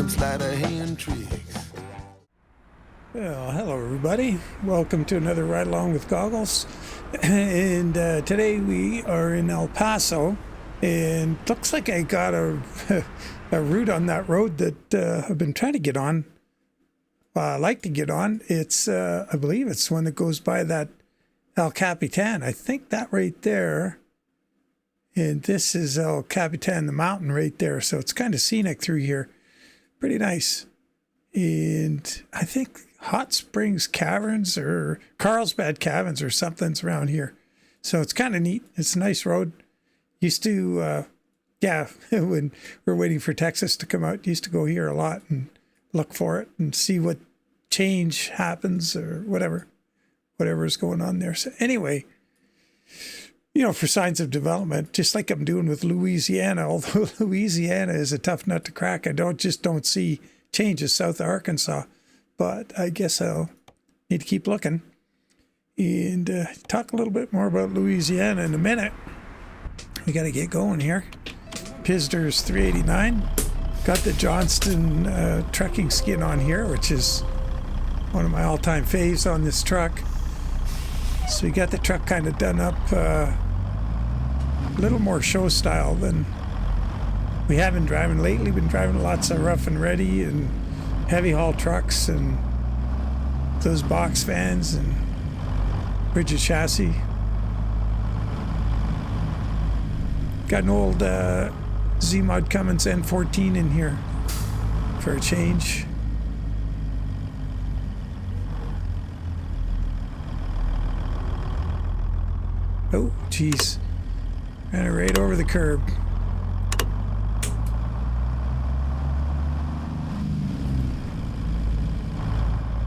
some sleight of hand tricks. Well, hello everybody. Welcome to another Ride Along with Goggles. And today we are in El Paso, and looks like I got a route on that road that I've been trying to get on. I like to get on. It's I believe it's one that goes by that El Capitan. I think that right there. And this is El Capitan, the mountain right there. So it's kind of scenic through here. Pretty nice. And I think Hot Springs Caverns or Carlsbad Caverns or something's around here. So it's kind of neat. It's a nice road. Used to, when we're waiting for Texas to come out, used to go here a lot and look for it and see what change happens or whatever is going on there. So anyway, for signs of development, just like I'm doing with Louisiana, although Louisiana is a tough nut to crack. I don't see changes south of Arkansas, but I guess I'll need to keep looking and talk a little bit more about Louisiana in a minute. We got to get going here. Pizzster's 389. Got the Johnston Trucking skin on here, which is one of my all-time faves on this truck. So we got the truck kind of done up a little more show style than we have been driving lately. Been driving lots of rough and ready and heavy haul trucks and those box vans and rigid chassis. Got an old Z-Mod Cummins N14 in here for a change. Oh, geez. Ran it right over the curb.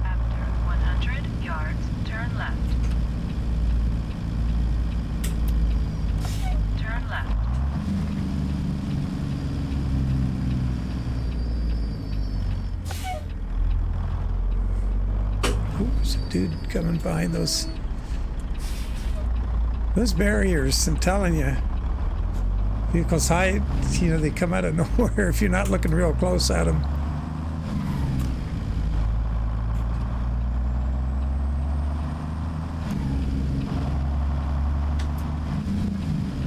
After 100 yards, turn left. Turn left. Oh, there's a dude coming behind those barriers. I'm telling you, vehicles high, they come out of nowhere if you're not looking real close at them.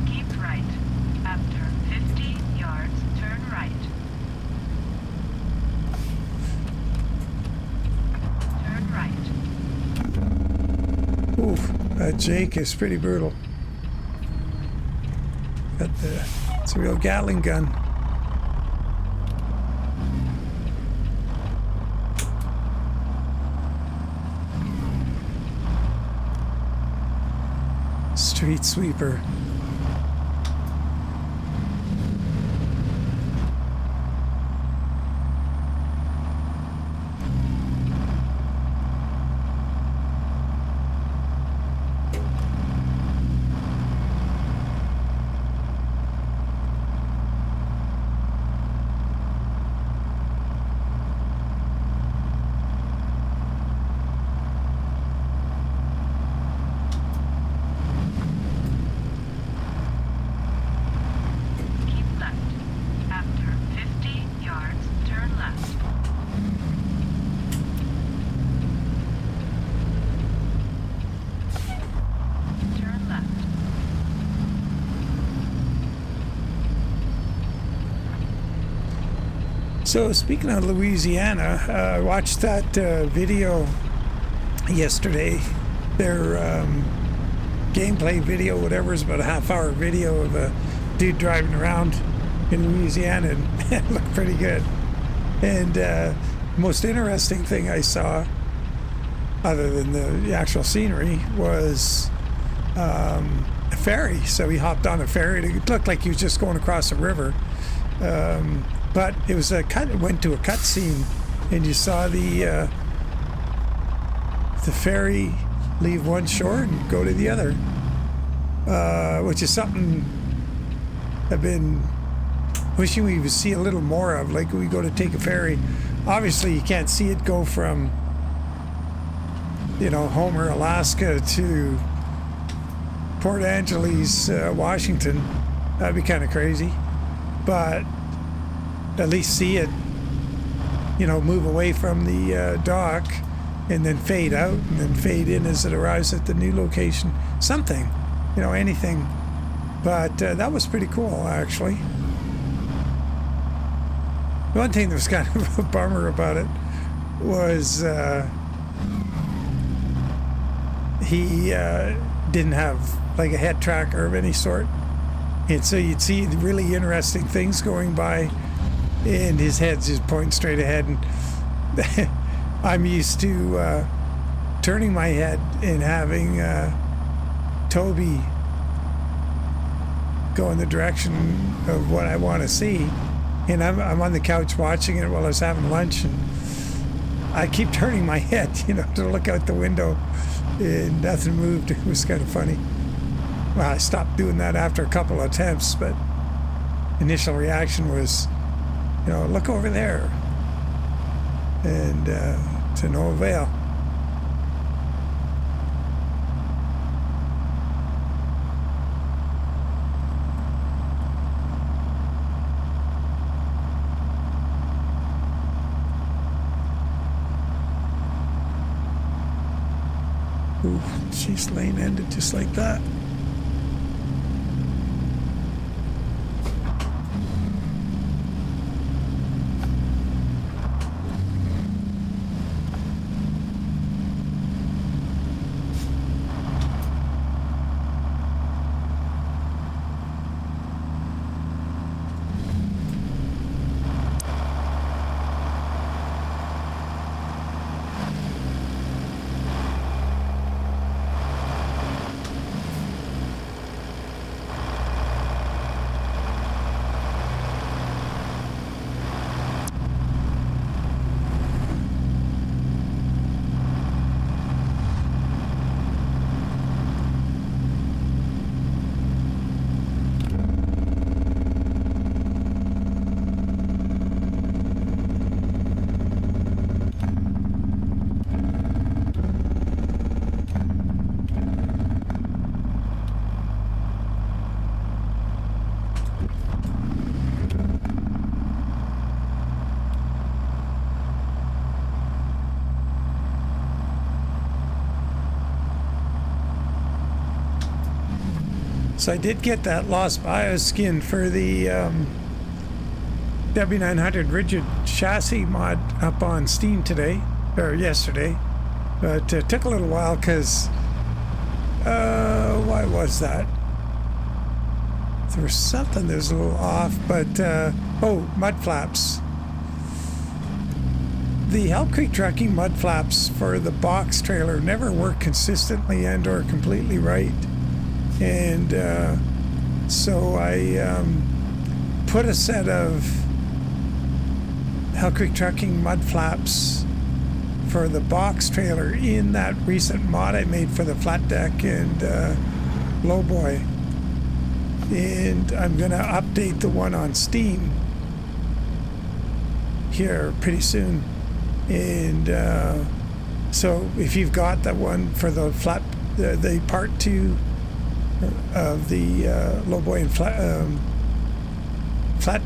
Keep right. After 50 yards, turn right. Turn right. Ooh, that Jake is pretty brutal. It's a real Gatling gun. Street sweeper. So speaking of Louisiana, I watched that video yesterday. Their gameplay video, whatever, is about a half-hour video of a dude driving around in Louisiana, and it looked pretty good. And the most interesting thing I saw, other than the actual scenery, was a ferry. So he hopped on a ferry. It looked like he was just going across a river. But it was it went to a cut scene, and you saw the ferry leave one shore and go to the other, which is something I've been wishing we would see a little more of. Like, we go to take a ferry, obviously you can't see it go from Homer, Alaska to Port Angeles, Washington. That'd be kind of crazy, but at least see it you know, move away from the dock and then fade out and then fade in as it arrives at the new location. Something, you know, anything. But that was pretty cool, actually. The one thing that was kind of a bummer about it was he didn't have like a head tracker of any sort. And so you'd see really interesting things going by, and his head's just pointing straight ahead. And I'm used to turning my head and having Toby go in the direction of what I want to see. And I'm on the couch watching it while I was having lunch, and I keep turning my head, you know, to look out the window, and nothing moved. It was kind of funny. Well, I stopped doing that after a couple of attempts, but initial reaction was, you know, look over there, and to no avail. Ooh, jeez, lane ended just like that. So I did get that Lost BIOS skin for the W900 rigid chassis mod up on Steam today, or yesterday. But it took a little while because, why was that? There was something that was a little off, but, oh, mud flaps. The Hell Creek Trucking mud flaps for the box trailer never work consistently and or completely right. And so I put a set of Hell Creek Trucking mud flaps for the box trailer in that recent mod I made for the flat deck and lowboy. And I'm going to update the one on Steam here pretty soon. And so if you've got that one for the flat, the part 2 of the lowboy and flat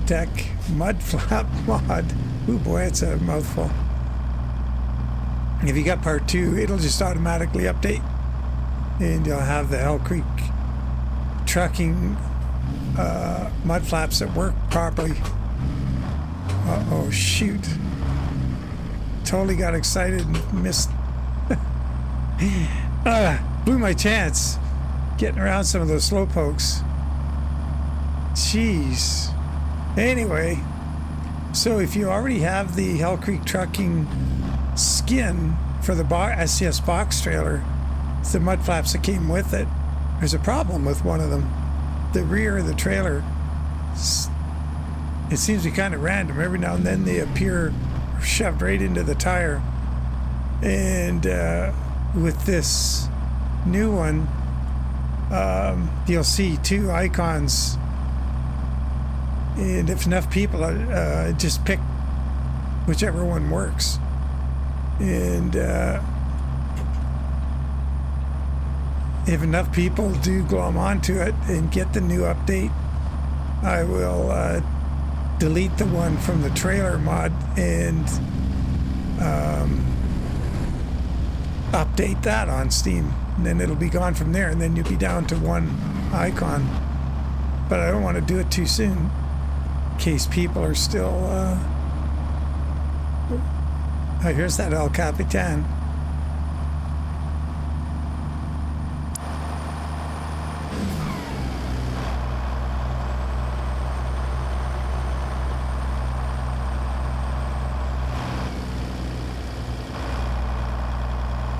deck mud flap mod. Ooh boy, it's a mouthful. If you got part 2, it'll just automatically update, and you'll have the Hell Creek Trucking mud flaps that work properly. Oh shoot! Totally got excited and missed. Blew my chance. Getting around some of those slow pokes. Jeez. Anyway, so if you already have the Hell Creek Trucking skin for the SCS box trailer, it's the mud flaps that came with it. There's a problem with one of them. The rear of the trailer, it seems to be kind of random. Every now and then they appear shoved right into the tire. And with this new one, you'll see 2 icons, and if enough people just pick whichever one works. And if enough people do glom onto it and get the new update, I will delete the one from the trailer mod and update that on Steam. And then it'll be gone from there, and then you'll be down to one icon. But I don't want to do it too soon, in case people are still... Oh, here's that El Capitan.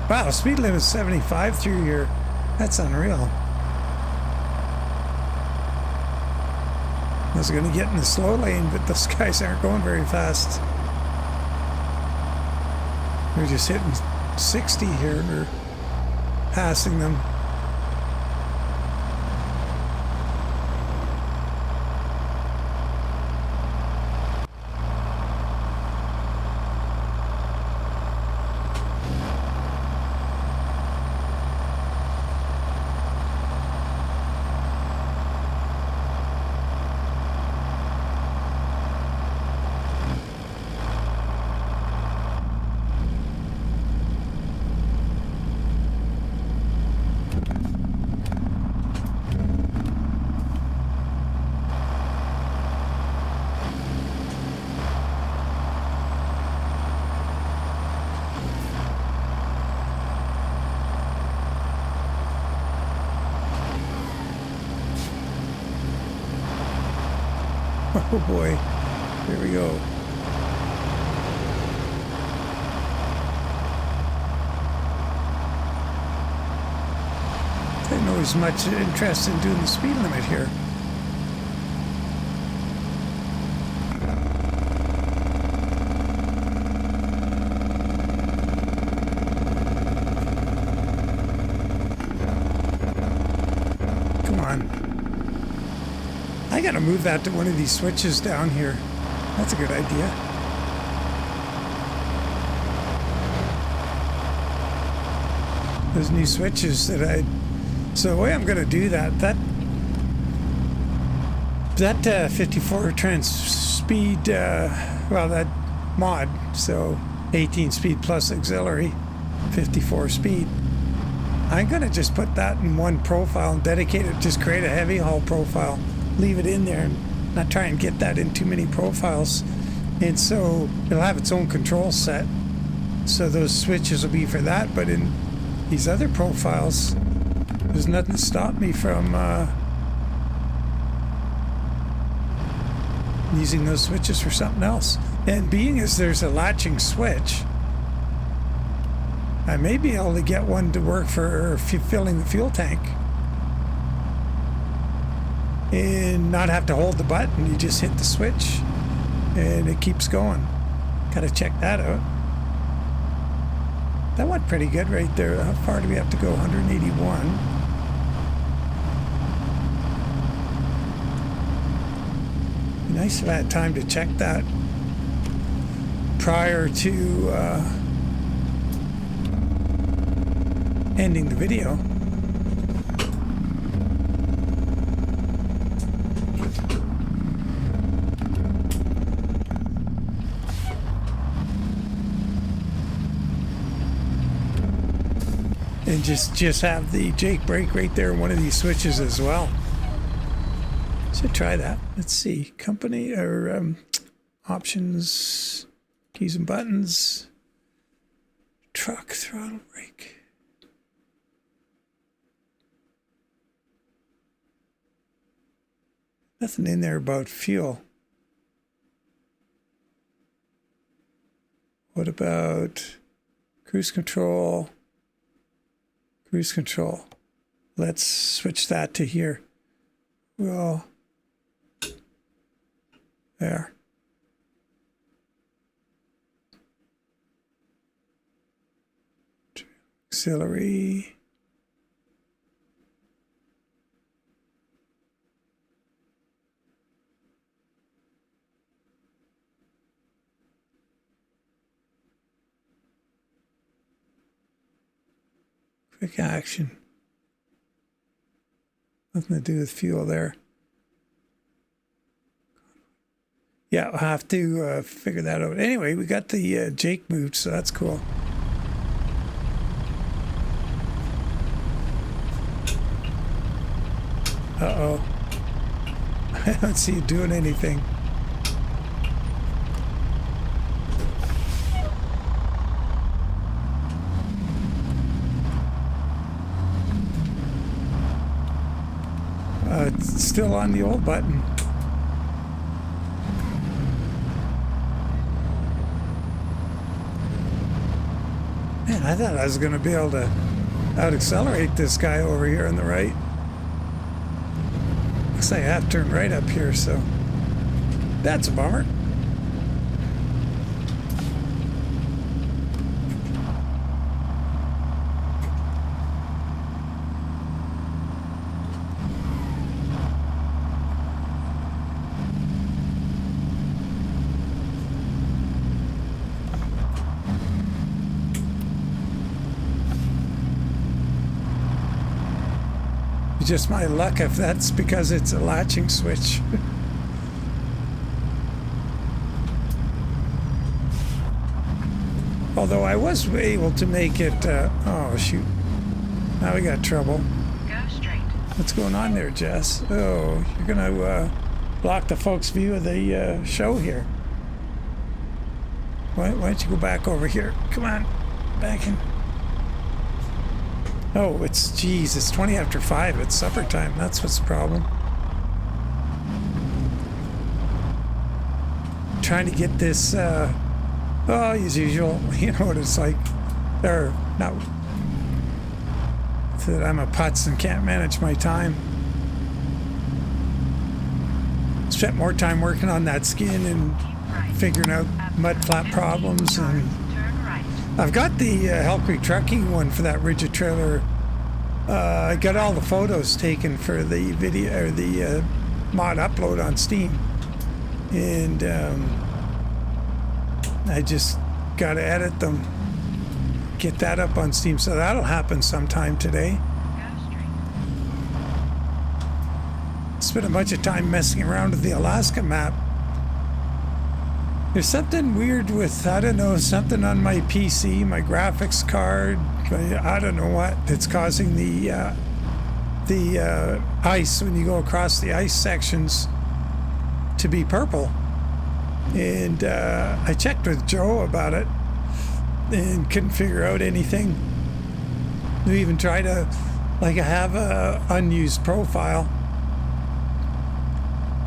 Wow, speed limit is 75 through here. That's unreal. I was going to get in the slow lane, but those guys aren't going very fast. We're just hitting 60 here. We're passing them. Oh boy, here we go. I didn't know there's much interest in doing the speed limit here. Come on. I gotta move that to one of these switches down here. That's a good idea. Those new switches that so the way I'm gonna do that 54 trans speed, well, that mod, so 18 speed plus auxiliary, 54 speed. I'm gonna just put that in one profile and dedicate it, just create a heavy haul profile. Leave it in there and not try and get that in too many profiles. And so it'll have its own control set. So those switches will be for that. But in these other profiles, there's nothing to stop me from using those switches for something else. And being as there's a latching switch, I may be able to get one to work for filling the fuel tank. And not have to hold the button. You just hit the switch and it keeps going. Gotta check that out. That went pretty good right there. How far do we have to go? 181. Nice if I had time to check that prior to ending the video. And just have the Jake brake right there in one of these switches as well. Should try that. Let's see. Company or options, keys and buttons, truck throttle brake. Nothing in there about fuel. What about cruise control? Cruise control. Let's switch that to here. Well, there. Auxiliary. Quick action. Nothing to do with fuel there. Yeah, I'll have to figure that out. Anyway, we got the Jake moved, so that's cool. Uh-oh. I don't see you doing anything. It's still on the old button. Man, I thought I was going to be able to out-accelerate this guy over here on the right. Looks like I have to turn right up here, so that's a bummer. Just my luck if that's because it's a latching switch. Although I was able to make it, oh shoot, now we got trouble. Go straight. What's going on there, Jess? Oh, you're gonna block the folks' view of the show here. Why don't you go back over here? Come on, back in. Oh, it's 20 after 5. It's supper time. That's what's the problem. Trying to get this, oh, as usual, you know what it's like. Or, not, that I'm a putz and can't manage my time. Spent more time working on that skin and figuring out mud flap problems and... I've got the Hell Creek Trucking one for that rigid trailer. I got all the photos taken for the video or the mod upload on Steam, and I just got to edit them, get that up on Steam. So that'll happen sometime today. Spent a bunch of time messing around with the Alaska map. There's something weird with, I don't know, something on my PC, my graphics card, I don't know what, that's causing the ice, when you go across the ice sections, to be purple. And I checked with Joe about it and couldn't figure out anything. We even tried to, like, I have a unused profile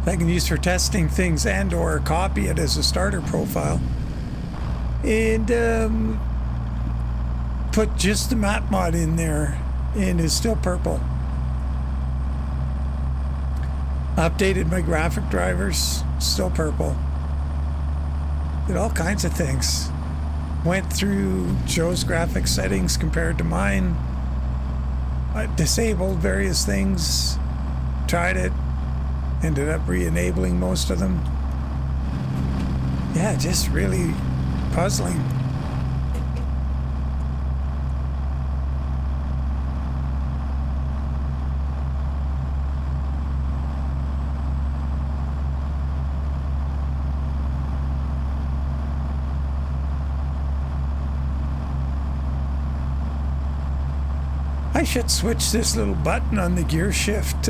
I can use for testing things and or copy it as a starter profile, and put just the map mod in there, and it's still purple. Updated my graphic drivers, still purple. Did all kinds of things. Went through Joe's graphic settings compared to mine. I disabled various things, tried it, ended up re-enabling most of them. Yeah, just really puzzling. I should switch this little button on the gear shift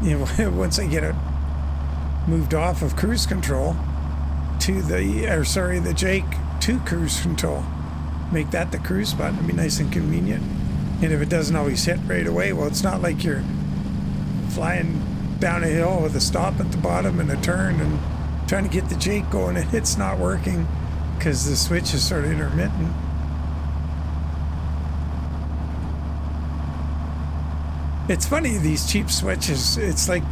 you know, once I get it moved off of cruise control to the Jake to cruise control. Make that the cruise button. It'd be nice and convenient. And if it doesn't always hit right away, well, it's not like you're flying down a hill with a stop at the bottom and a turn and trying to get the Jake going and it's not working because the switch is sort of intermittent. It's funny, these cheap switches, it's like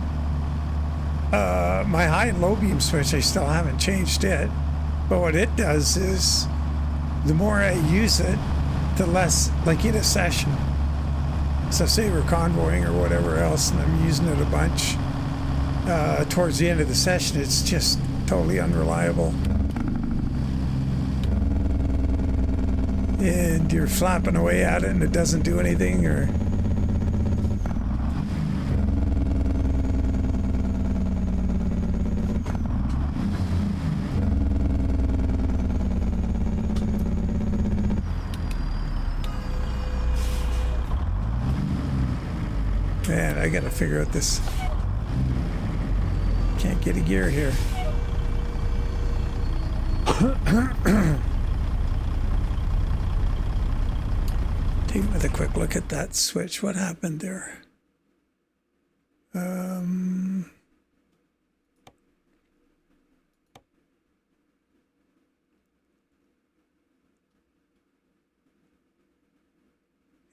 my high and low beam switch, I still haven't changed it. But what it does is the more I use it, the less, like in a session. So say we're convoying or whatever else and I'm using it a bunch, towards the end of the session, it's just totally unreliable. And you're flapping away at it and it doesn't do anything, or... I gotta figure out this. Can't get a gear here. Take with a quick look at that switch. What happened there?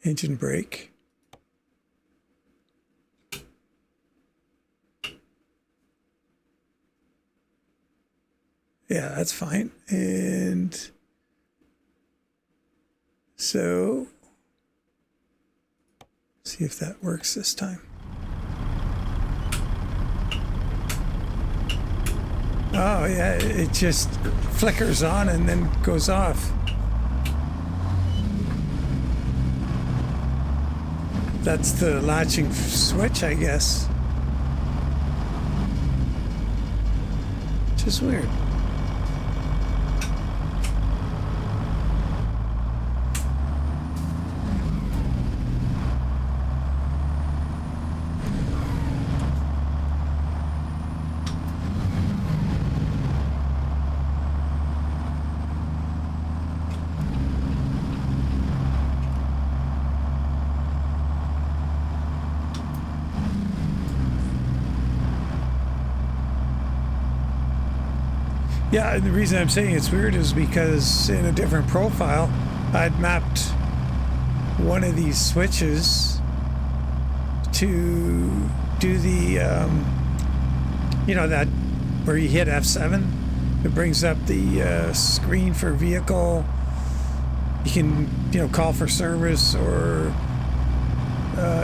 Engine brake. Yeah, that's fine. And so, see if that works this time. Oh yeah, it just flickers on and then goes off. That's the latching switch, I guess. Just weird. Yeah, and the reason I'm saying it's weird is because in a different profile, I'd mapped one of these switches to do the, you know, that where you hit F7, it brings up the screen for vehicle. You can, you know, call for service, or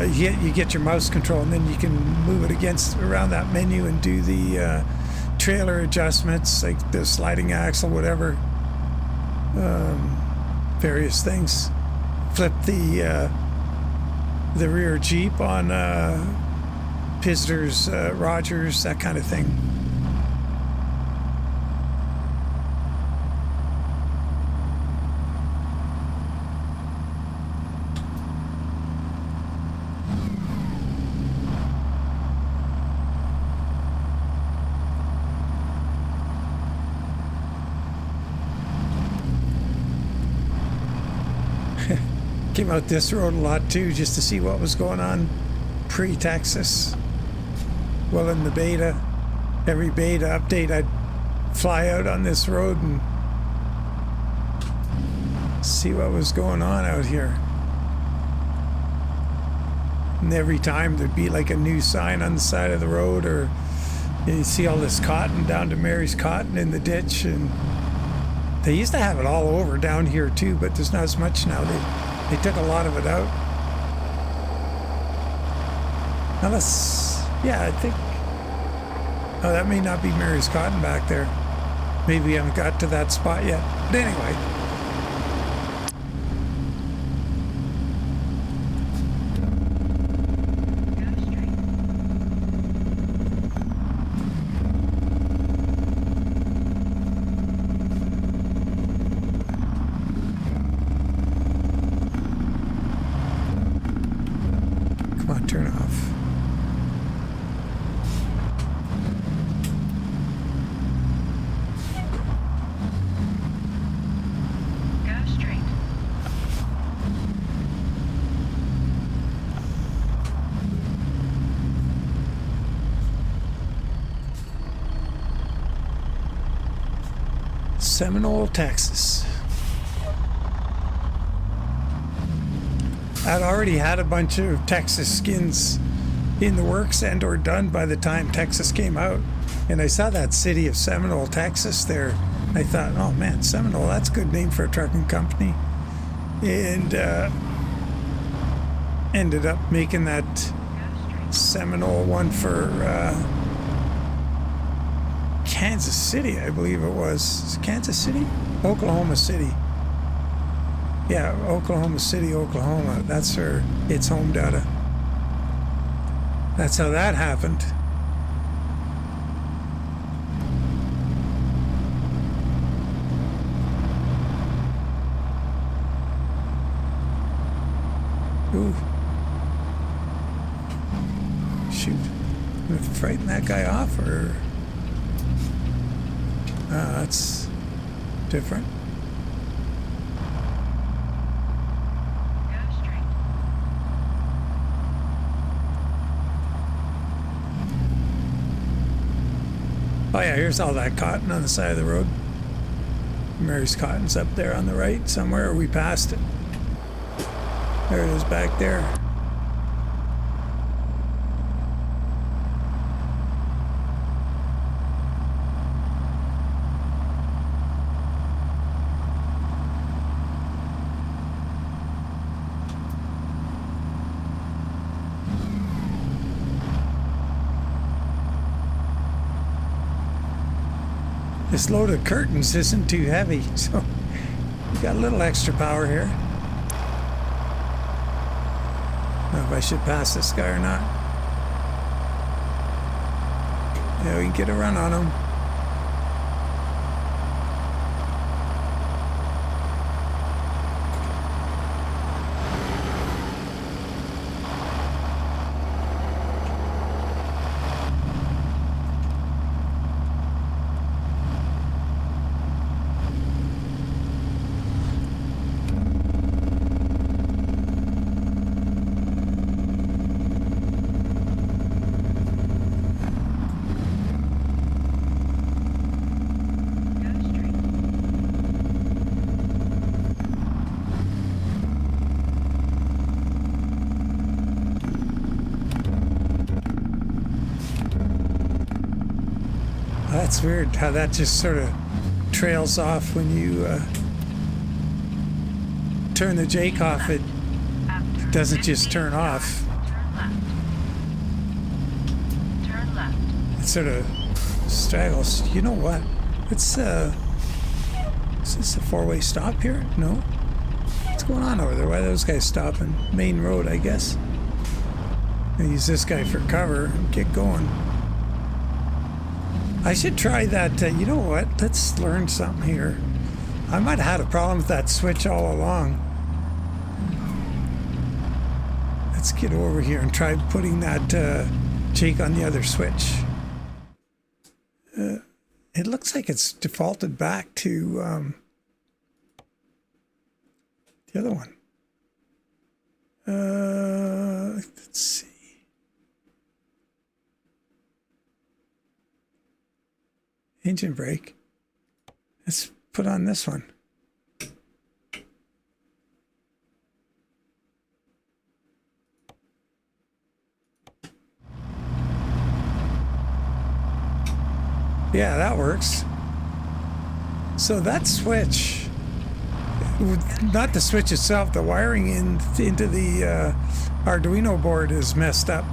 you get your mouse control, and then you can move it around that menu and do the trailer adjustments, like the sliding axle, whatever, various things. Flip the rear Jeep on Pizzsters, Rogers, that kind of thing. Came out this road a lot too, just to see what was going on pre-Texas. Well, in the beta, every beta update, I'd fly out on this road and see what was going on out here. And every time there'd be like a new sign on the side of the road, or you see all this cotton down to Mary's Cotton in the ditch. And they used to have it all over down here too, but there's not as much now. They took a lot of it out. Unless, yeah, I think, oh, that may not be Mary's Cotton back there. Maybe we haven't got to that spot yet. But anyway. Seminole, Texas. I'd already had a bunch of Texas skins in the works and or done by the time Texas came out. And I saw that city of Seminole, Texas there. I thought, oh man, Seminole, that's a good name for a trucking company. And ended up making that Seminole one for Kansas City, I believe it was. Is it Kansas City? Oklahoma City. Yeah, Oklahoma City, Oklahoma. That's where it's home data. That's how that happened. Ooh. frighten that guy off, or that's different. Go straight. Oh yeah, here's all that cotton on the side of the road. Mary's Cotton's up there on the right somewhere, or we passed it. There it is back there. This load of curtains isn't too heavy, so we got a little extra power here. I don't know if I should pass this guy or not. Yeah, we can get a run on him. That's weird how that just sort of trails off when you turn the Jake off. It doesn't just turn off. Turn left. It sort of straggles. You know what? It's is this a four-way stop here? No. What's going on over there? Why are those guys stopping? Main road, I guess. I use this guy for cover and get going. I should try that. You know what? Let's learn something here. I might have had a problem with that switch all along. Let's get over here and try putting that Jake on the other switch. It looks like it's defaulted back to the other one. Let's see. Engine brake. Let's put on this one. Yeah, that works. So that switch, not the switch itself, the wiring into the Arduino board is messed up.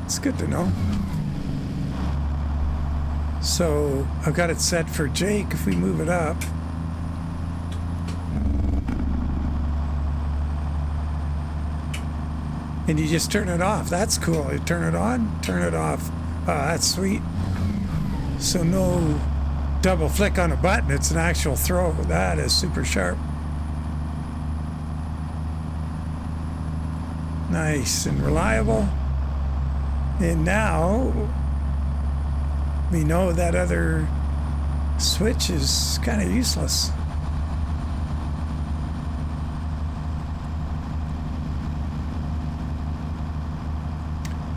It's good to know. So I've got it set for Jake. If we move it up, and you just turn it off. That's cool. You turn it on, turn it off. That's sweet. So no double flick on a button. It's an actual throw. That is super sharp. Nice and reliable. And now we know that other switch is kind of useless.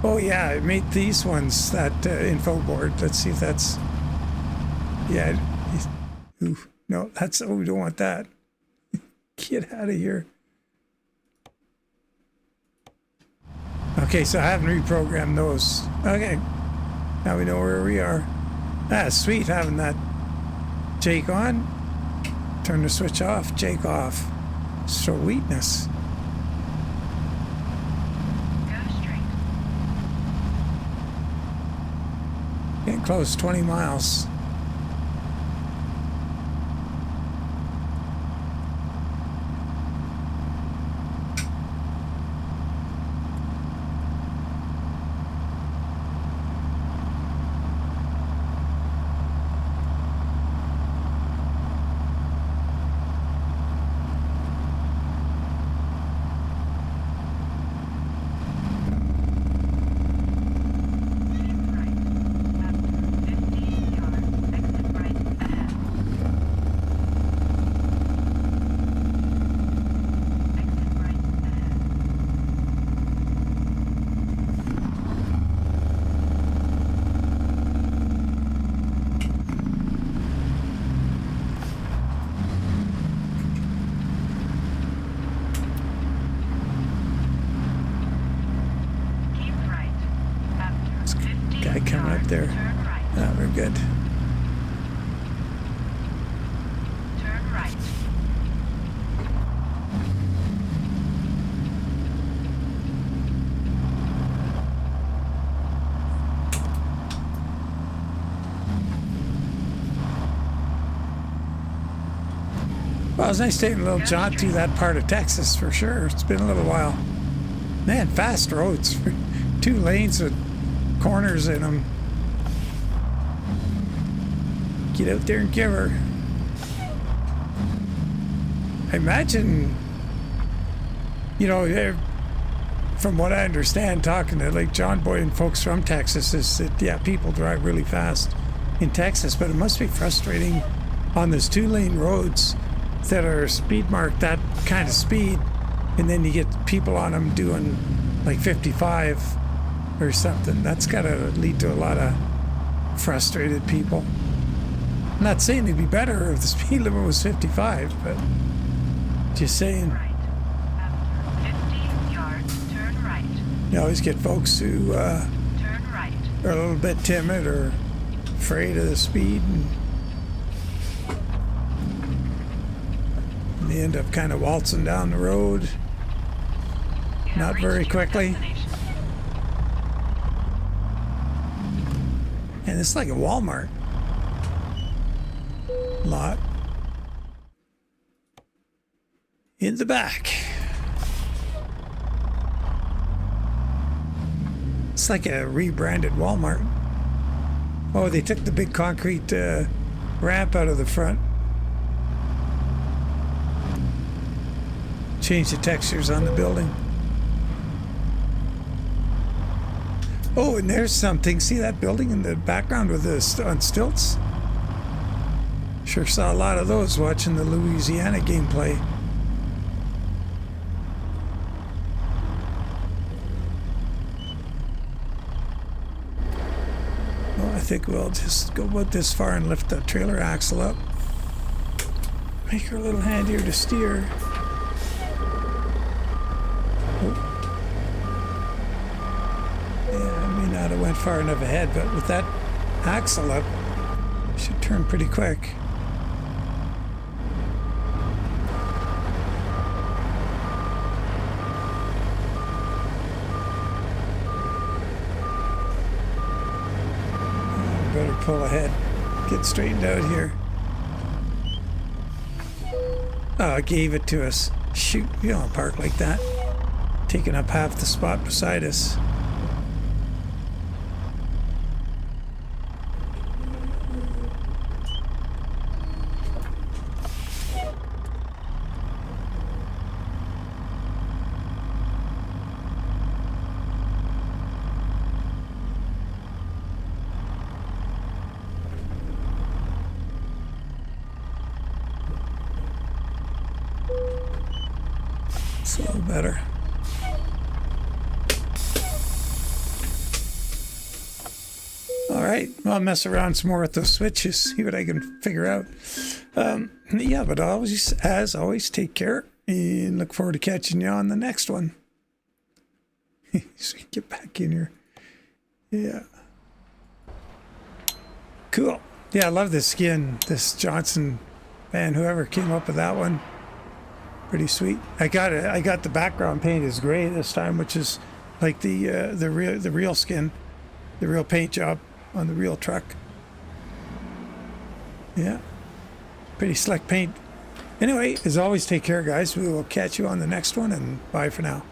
Oh yeah, I made these ones, that info board. Let's see if that's, yeah. Ooh, no, that's, oh, we don't want that. Get out of here. Okay, so I haven't reprogrammed those. Okay. Now we know where we are. Ah, sweet having that Jake on. Turn the switch off, Jake off. Sweetness. Go straight. Getting close, 20 miles. good. Turn right. Well, it was nice taking a little jaunt through that part of Texas for sure. It's been a little while. Man, fast roads. 2 lanes with corners in them. Get out there and give her. I imagine, you know, from what I understand, talking to like John Boy and folks from Texas, is that, yeah, people drive really fast in Texas, but it must be frustrating on those 2-lane roads that are speed marked that kind of speed, and then you get people on them doing like 55 or something. That's got to lead to a lot of frustrated people. I'm not saying it'd be better if the speed limit was 55, but just saying. Right. After 50 yards, turn right. You always get folks who Turn right. are a little bit timid or afraid of the speed, and they end up kind of waltzing down the road, You have not reached very your quickly. destination. And it's like a Walmart lot in the back. It's like a rebranded Walmart. Oh, they took the big concrete ramp out of the front. Changed the textures on the building. Oh, and there's something. See that building in the background with the on stilts? Sure saw a lot of those watching the Louisiana gameplay. Well, I think we'll just go about this far and lift the trailer axle up. Make her a little handier to steer. Yeah, I may not have went far enough ahead, but with that axle up, I should turn pretty quick. Better pull ahead, get straightened out here. Oh, it gave it to us. Shoot, you don't park like that. Taking up half the spot beside us. It's a little better. All right, I'll mess around some more with those switches, see what I can figure out. Yeah, but always, as always, take care and look forward to catching you on the next one. So get back in here. Yeah. Cool. Yeah, I love this skin, this Johnston, man, whoever came up with that one. Pretty sweet. I got it. I got the background paint as gray this time, which is like the real skin, the real paint job on the real truck. Yeah, pretty slick paint. Anyway, as always, take care, guys. We will catch you on the next one, and bye for now.